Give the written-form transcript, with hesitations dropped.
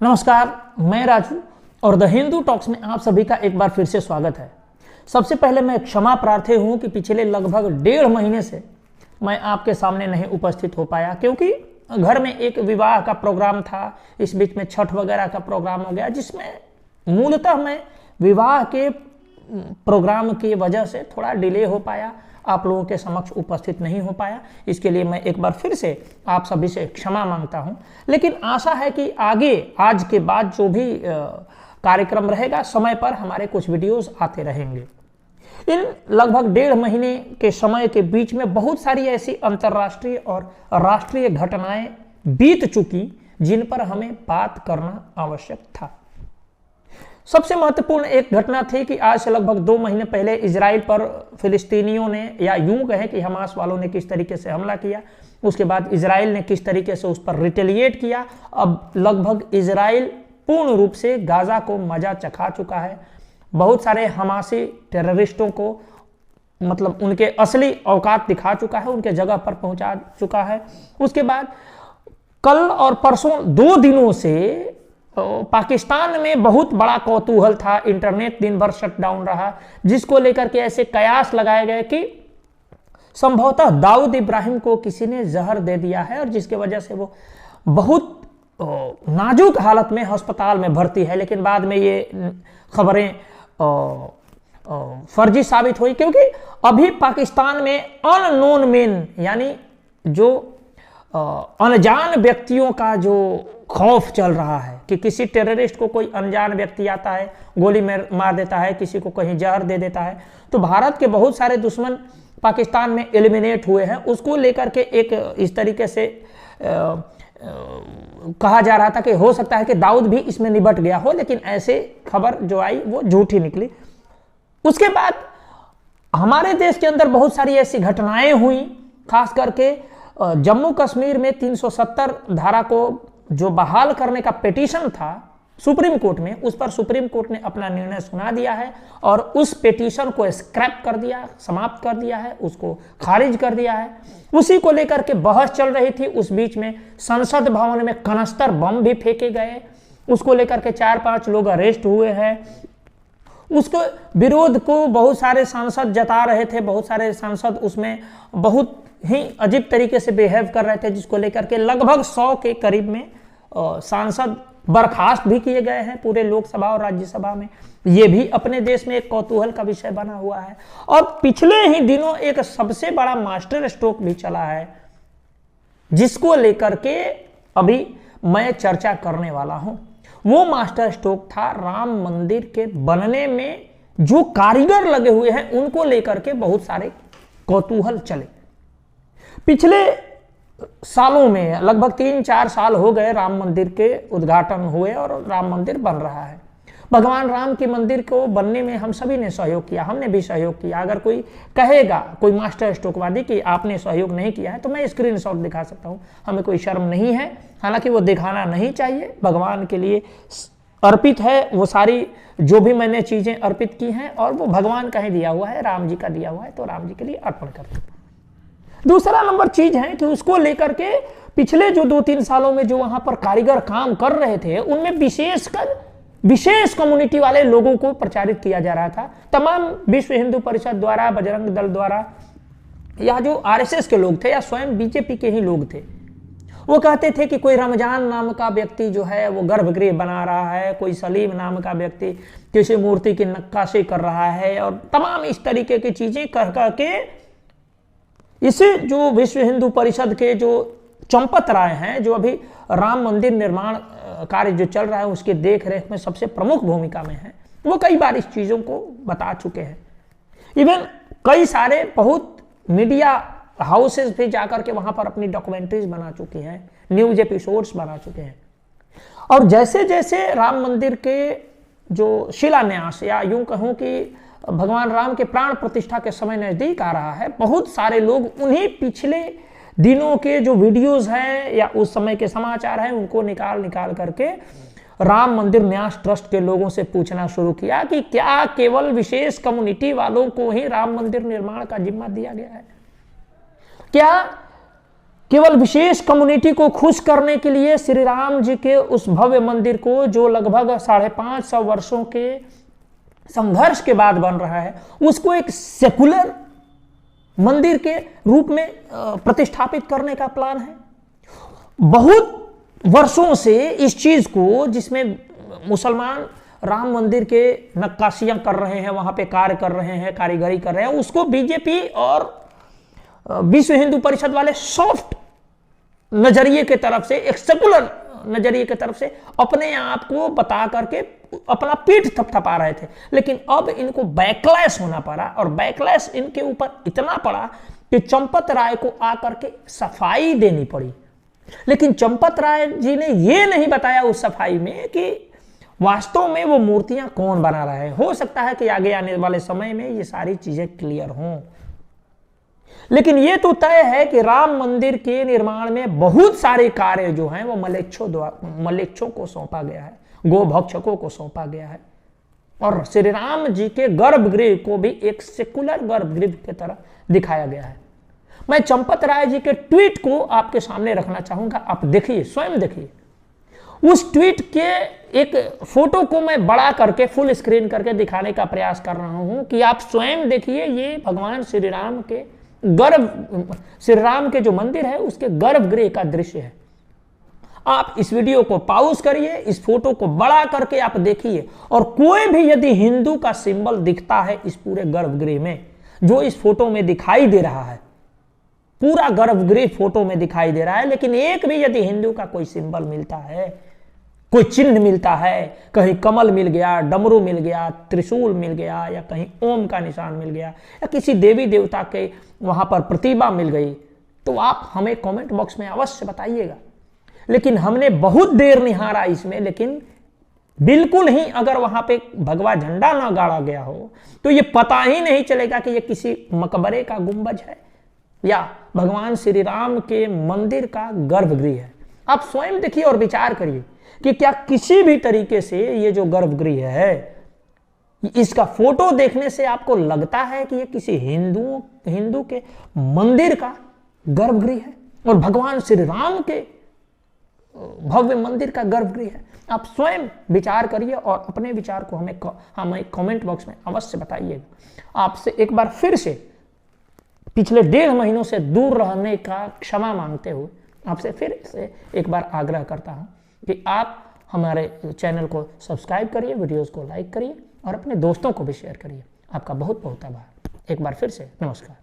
नमस्कार, मैं राजू और द हिंदू टॉक्स में आप सभी का एक बार फिर से स्वागत है। सबसे पहले मैं क्षमा प्रार्थी हूं कि पिछले लगभग 1.5 महीने से मैं आपके सामने नहीं उपस्थित हो पाया, क्योंकि घर में एक विवाह का प्रोग्राम था। इस बीच में छठ वगैरह का प्रोग्राम हो गया, जिसमें मूलतः मैं विवाह के प्रोग्राम की वजह से थोड़ा डिले हो पाया, आप लोगों के समक्ष उपस्थित नहीं हो पाया। इसके लिए मैं एक बार फिर से आप सभी से क्षमा मांगता हूं। लेकिन आशा है कि आगे आज के बाद जो भी कार्यक्रम रहेगा, समय पर हमारे कुछ वीडियोस आते रहेंगे। इन लगभग 1.5 महीने के समय के बीच में बहुत सारी ऐसी अंतर्राष्ट्रीय और राष्ट्रीय घटनाएं बीत चुकी जिन पर हमें बात करना आवश्यक था। सबसे महत्वपूर्ण एक घटना थी कि आज से लगभग 2 महीने पहले इजराइल पर फिलिस्तीनियों ने, या यूं कहें कि हमास वालों ने किस तरीके से हमला किया, उसके बाद इजराइल ने किस तरीके से उस पर रिटेलिएट किया। अब लगभग इजराइल पूर्ण रूप से गाजा को मजा चखा चुका है। बहुत सारे हमासी टेररिस्टों को मतलब उनके असली औकात दिखा चुका है, उनके जगह पर पहुंचा चुका है। उसके बाद कल और परसों 2 दिनों से पाकिस्तान में बहुत बड़ा कौतूहल था। इंटरनेट दिन भर शटडाउन रहा, जिसको लेकर के ऐसे कयास लगाए गए कि संभवतः दाऊद इब्राहिम को किसी ने जहर दे दिया है, और जिसके वजह से वो बहुत नाजुक हालत में अस्पताल में भर्ती है। लेकिन बाद में ये खबरें फर्जी साबित हुई, क्योंकि अभी पाकिस्तान में अननोन मैन यानी जो अनजान व्यक्तियों का जो खौफ चल रहा है कि किसी टेररिस्ट को कोई अनजान व्यक्ति आता है, गोली मार देता है, किसी को कहीं जहर दे देता है। तो भारत के बहुत सारे दुश्मन पाकिस्तान में एलिमिनेट हुए हैं। उसको लेकर के एक इस तरीके से कहा जा रहा था कि हो सकता है कि दाऊद भी इसमें निबट गया हो, लेकिन ऐसे खबर जो आई वो झूठी निकली। उसके बाद हमारे देश के अंदर बहुत सारी ऐसी घटनाएं हुई, खास करके जम्मू कश्मीर में 370 धारा को जो बहाल करने का पिटीशन था सुप्रीम कोर्ट में, उस पर सुप्रीम कोर्ट ने अपना निर्णय सुना दिया है और उस पिटीशन को स्क्रैप कर दिया, समाप्त कर दिया है, उसको खारिज कर दिया है। उसी को लेकर के बहस चल रही थी। उस बीच में संसद भवन में कनस्तर बम भी फेंके गए, उसको लेकर के 4-5 लोग अरेस्ट हुए हैं। उसके विरोध को बहुत सारे सांसद जता रहे थे, बहुत सारे सांसद उसमें बहुत ही अजीब तरीके से बिहेव कर रहे थे, जिसको लेकर के लगभग 100 के करीब में सांसद बर्खास्त भी किए गए हैं पूरे लोकसभा और राज्यसभा में। ये भी अपने देश में एक कौतूहल का विषय बना हुआ है। और पिछले ही दिनों एक सबसे बड़ा मास्टर स्ट्रोक भी चला है, जिसको लेकर के अभी मैं चर्चा करने वाला हूं। वो मास्टर स्ट्रोक था राम मंदिर के बनने में जो कारीगर लगे हुए हैं, उनको लेकर के बहुत सारे कौतूहल चले। पिछले सालों में लगभग 3-4 साल हो गए राम मंदिर के उद्घाटन हुए और राम मंदिर बन रहा है। भगवान राम के मंदिर को बनने में हम सभी ने सहयोग किया, हमने भी सहयोग किया। अगर कोई कहेगा, कोई मास्टर स्ट्रोकवादी, कि आपने सहयोग नहीं किया है, तो मैं स्क्रीनशॉट दिखा सकता हूं, हमें कोई शर्म नहीं है। हालांकि वो दिखाना नहीं चाहिए, भगवान के लिए अर्पित है वो सारी जो भी मैंने चीजें अर्पित की हैं, और वो भगवान का ही दिया हुआ है, राम जी का दिया हुआ है, तो राम जी के लिए अर्पण करते हैं। दूसरा नंबर चीज है कि उसको लेकर के पिछले जो 2-3 सालों में जो वहां पर कारीगर काम कर रहे थे, उनमें विशेष कम्युनिटी वाले लोगों को प्रचारित किया जा रहा था। तमाम विश्व हिंदू परिषद द्वारा, बजरंग दल द्वारा, या जो आरएसएस के लोग थे, या स्वयं बीजेपी के ही लोग थे, वो कहते थे कि कोई रमजान नाम का व्यक्ति जो है वो गर्भगृह बना रहा है, कोई सलीम नाम का व्यक्ति किसी मूर्ति की नक्काशी कर रहा है, और तमाम इस तरीके की चीजें कह के इसे जो विश्व हिंदू परिषद के जो चंपत राय हैं, जो अभी राम मंदिर निर्माण कार्य जो चल रहा है उसके देख रेख में सबसे प्रमुख भूमिका में है, वो कई बार इस चीजों को बता चुके हैं। इवन कई सारे बहुत मीडिया हाउसेस भी जाकर के वहां पर अपनी डॉक्यूमेंट्रीज बना चुके हैं, न्यूज एपिसोड्स बना चुके हैं। और जैसे जैसे राम मंदिर के जो शिलान्यास, या यूं कहूं कि भगवान राम के प्राण प्रतिष्ठा के समय नजदीक आ रहा है, बहुत सारे लोग उन्हीं पिछले दिनों के जो वीडियोस हैं या उस समय के समाचार हैं, उनको निकाल करके राम मंदिर न्यास ट्रस्ट के लोगों से पूछना शुरू किया कि क्या केवल विशेष कम्युनिटी वालों को ही राम मंदिर निर्माण का जिम्मा दिया गया है? क्या केवल विशेष कम्युनिटी को खुश करने के लिए श्री राम जी के उस भव्य मंदिर को, जो लगभग 550 वर्षों के संघर्ष के बाद बन रहा है, उसको एक सेकुलर मंदिर के रूप में प्रतिष्ठापित करने का प्लान है। बहुत वर्षों से इस चीज को, जिसमें मुसलमान राम मंदिर के नक्काशियां कर रहे हैं, वहां पे कार्य कर रहे हैं, कारीगरी कर रहे हैं, उसको बीजेपी और विश्व हिंदू परिषद वाले सॉफ्ट नजरिए के तरफ से, एक सेकुलर नजरिए की तरफ से अपने आप को बता करके अपना पीठ थपथपा रहे थे। लेकिन अब इनको बैकलैश होना पड़ा, और बैकलैश इनके ऊपर इतना पड़ा कि चंपत राय को आकर के सफाई देनी पड़ी। लेकिन चंपत राय जी ने यह नहीं बताया उस सफाई में कि वास्तव में वो मूर्तियां कौन बना रहा है। हो सकता है कि आगे आने वाले समय में ये सारी चीजें क्लियर हों, लेकिन ये तो तय है कि राम मंदिर के निर्माण में बहुत सारे कार्य जो हैं वो मलेच्छों को सौंपा गया है, गोभक्षकों को सौंपा गया है, और श्री राम जी के गर्भगृह को भी एक सेकुलर गर्भगृह की तरह दिखाया गया है। मैं चंपत राय जी के ट्वीट को आपके सामने रखना चाहूंगा, आप देखिए, स्वयं देखिए। उस ट्वीट के एक फोटो को मैं बड़ा करके फुल स्क्रीन करके दिखाने का प्रयास कर रहा हूं कि आप स्वयं देखिए। ये भगवान श्री राम के जो मंदिर है उसके गर्भगृह का दृश्य है। आप इस वीडियो को पॉज करिए, इस फोटो को बड़ा करके आप देखिए, और कोई भी यदि हिंदू का सिंबल दिखता है इस पूरे गर्भगृह में, जो इस फोटो में दिखाई दे रहा है, पूरा गर्भगृह फोटो में दिखाई दे रहा है, लेकिन एक भी यदि हिंदू का कोई सिंबल मिलता है, कोई चिन्ह मिलता है, कहीं कमल मिल गया, डमरू मिल गया, त्रिशूल मिल गया, या कहीं ओम का निशान मिल गया, या किसी देवी देवता के वहां पर प्रतिमा मिल गई, तो आप हमें कमेंट बॉक्स में अवश्य बताइएगा। लेकिन हमने बहुत देर निहारा इसमें, लेकिन बिल्कुल ही अगर वहां पे भगवा झंडा ना गाड़ा गया हो तो ये पता ही नहीं चलेगा कि ये किसी मकबरे का गुंबज है या भगवान श्री राम के मंदिर का गर्भगृह है। आप स्वयं देखिए और विचार करिए कि क्या किसी भी तरीके से ये जो गर्भगृह है, इसका फोटो देखने से आपको लगता है कि ये किसी हिंदू के मंदिर का गर्भगृह है और भगवान श्री राम के भव्य मंदिर का गर्भगृह है? आप स्वयं विचार करिए और अपने विचार को हमें कमेंट बॉक्स में अवश्य बताइएगा। आपसे एक बार फिर से पिछले 1.5 महीनों से दूर रहने का क्षमा मांगते हुए आपसे फिर से एक बार आग्रह करता हूं कि आप हमारे चैनल को सब्सक्राइब करिए, वीडियोस को लाइक करिए और अपने दोस्तों को भी शेयर करिए। आपका बहुत बहुत आभार। एक बार फिर से नमस्कार।